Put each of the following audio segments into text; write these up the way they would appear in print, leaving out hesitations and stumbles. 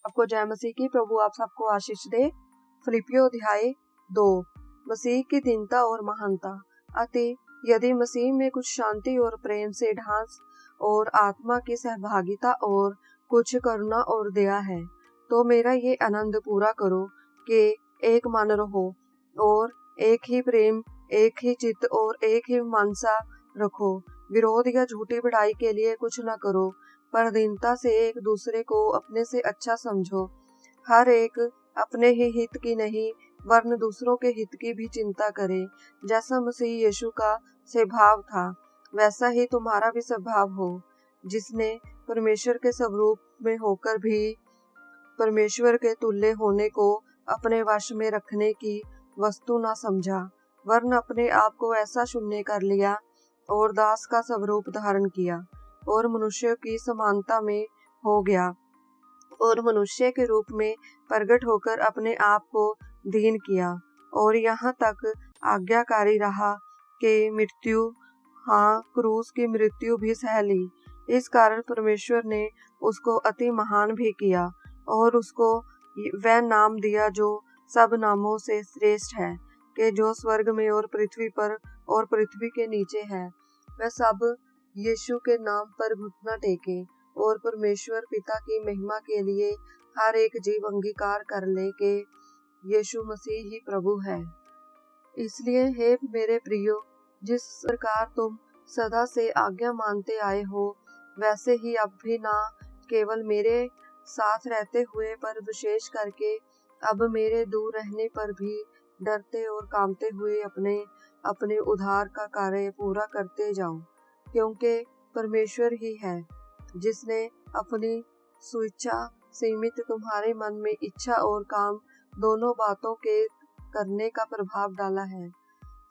आपको जय मसीह की। प्रभु आप सबको आशीष दे। फिलिपियो अध्याय 2। मसीह की दीनता और महानता। अतः यदि मसीह में कुछ शांति और प्रेम से ढांस और आत्मा की सहभागिता और कुछ करुणा और दया है, तो मेरा ये आनंद पूरा करो कि एक मन रहो और एक ही प्रेम, एक ही चित्त और एक ही मनसा रखो। विरोध या झूठी बढ़ाई के लिए कुछ न करो, पर दीनता से एक दूसरे को अपने से अच्छा समझो। हर एक अपने ही हित की नहीं वरन दूसरों के हित की भी चिंता करे। जैसा मसीह यीशु का स्वभाव था वैसा ही तुम्हारा भी स्वभाव हो, जिसने परमेश्वर के स्वरूप में होकर भी परमेश्वर के तुल्य होने को अपने वश में रखने की वस्तु न समझा, वरन अपने आप को ऐसा शून्य कर लिया और दास का स्वरूप धारण किया और मनुष्य की समानता में हो गया और मनुष्य के रूप में प्रकट होकर अपने आप को दीन किया और यहाँ तक आज्ञाकारी रहा कि मृत्यु, हाँ क्रूस की मृत्यु भी सह ली। इस कारण परमेश्वर ने उसको अति महान भी किया और उसको वह नाम दिया जो सब नामों से श्रेष्ठ है, कि जो स्वर्ग में और पृथ्वी पर और पृथ्वी के नीचे है, वह सब यीशु के नाम पर घुटना टेके और परमेश्वर पिता की महिमा के लिए हर एक जीव अंगीकार कर ले कि यीशु मसीह ही प्रभु है। इसलिए हे मेरे प्रियो, जिस प्रकार तुम सदा से आज्ञा मानते आए हो, वैसे ही अब भी ना केवल मेरे साथ रहते हुए पर विशेष करके अब मेरे दूर रहने पर भी डरते और कांपते हुए अपने अपने उद्धार का कार्य पूरा करते जाओ, क्योंकि परमेश्वर ही है जिसने अपनी स्वेच्छा सीमित तुम्हारे मन में इच्छा और काम दोनों बातों के करने का प्रभाव डाला है।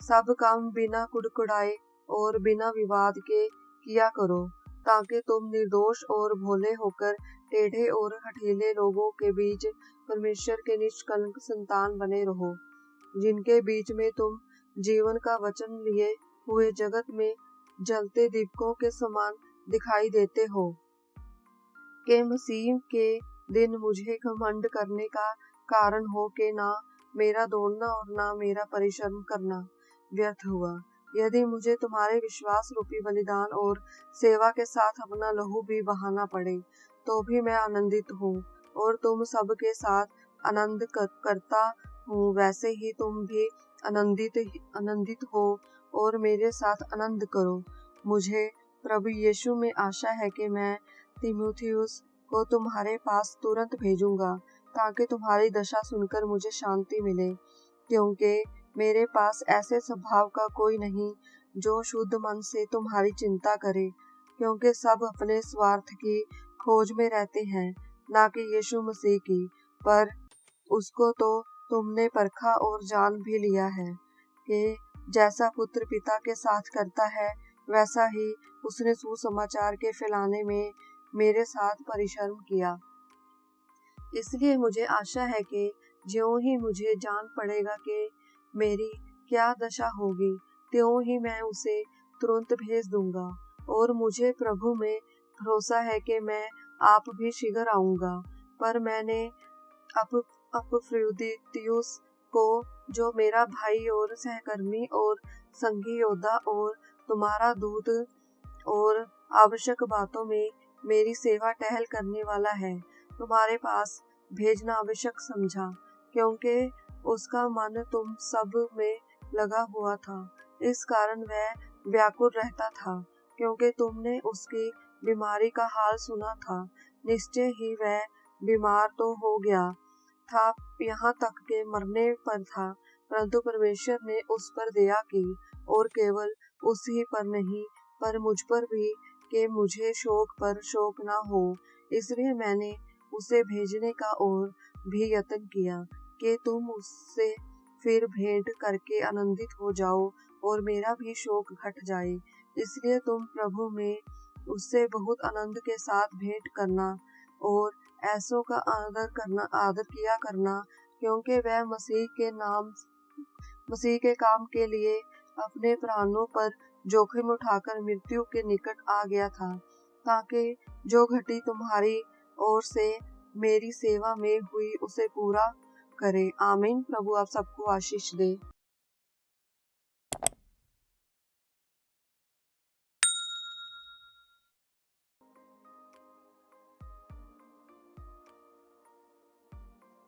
सब काम बिना कुड़कुड़ाए और बिना विवाद के किया करो, ताकि तुम निर्दोष और भोले होकर टेढ़े और हठीले लोगों के बीच परमेश्वर के निष्कलंक संतान बने रहो, जिनके बीच में तुम जीवन का वचन लिए हुए जगत में जलते दीपकों के समान दिखाई देते हो, कि मसीह के दिन मुझे घमंड करने का कारण हो कि ना मेरा दौड़ना और ना मेरा परिश्रम करना व्यर्थ हुआ। यदि मुझे तुम्हारे विश्वास रूपी बलिदान और सेवा के साथ अपना लहू भी बहाना पड़े, तो भी मैं आनंदित हूँ और तुम सब के साथ आनंद करता हूँ। वैसे ही तुम भी आनंदित हो और मेरे साथ आनंद करो। मुझे प्रभु यीशु में आशा है कि मैं तीमुथियुस को तुम्हारे पास तुरंत भेजूंगा, ताकि तुम्हारी दशा सुनकर मुझे शांति मिले, क्योंकि मेरे पास ऐसे स्वभाव का कोई नहीं जो शुद्ध मन से तुम्हारी चिंता करे, क्योंकि सब अपने स्वार्थ की खोज में रहते हैं, ना कि यीशु मसीह की। पर उसको तो तुमने परखा और जान भी लिया है कि जैसा पुत्र पिता के साथ करता है, वैसा ही उसने सुसमाचार के फैलाने में मेरे साथ परिश्रम किया। इसलिए मुझे आशा है कि ज्यों ही मुझे जान पड़ेगा कि मेरी क्या दशा होगी, त्यों ही मैं उसे तुरंत भेज दूंगा। और मुझे प्रभु में भरोसा है कि मैं आप भी शीघ्र आऊंगा। पर मैंने अपफ्रुदीतुस को, जो मेरा भाई और सहकर्मी और संगी योद्धा और तुम्हारा दूत और आवश्यक बातों में मेरी सेवा टहल करने वाला है, तुम्हारे पास भेजना आवश्यक समझा, क्योंकि उसका मन तुम सब में लगा हुआ था। इस कारण वह व्याकुल रहता था, क्योंकि तुमने उसकी बीमारी का हाल सुना था। निश्चय ही वह बीमार तो हो गया था, यहाँ तक के मरने पर था, परंतु परमेश्वर ने उस पर दया की, और केवल उसी पर नहीं पर मुझ पर भी, कि मुझे शोक पर शोक न हो। इसलिए मैंने उसे भेजने का और भी यत्न किया कि तुम उससे फिर भेंट करके आनंदित हो जाओ और मेरा भी शोक घट जाए। इसलिए तुम प्रभु में उससे बहुत आनंद के साथ भेंट करना और ऐसों का आदर किया करना, क्योंकि वह मसीह के काम के लिए अपने प्राणों पर जोखिम उठाकर मृत्यु के निकट आ गया था, ताकि जो घटी तुम्हारी ओर से मेरी सेवा में हुई उसे पूरा करे। आमीन। प्रभु आप सबको आशीष दे।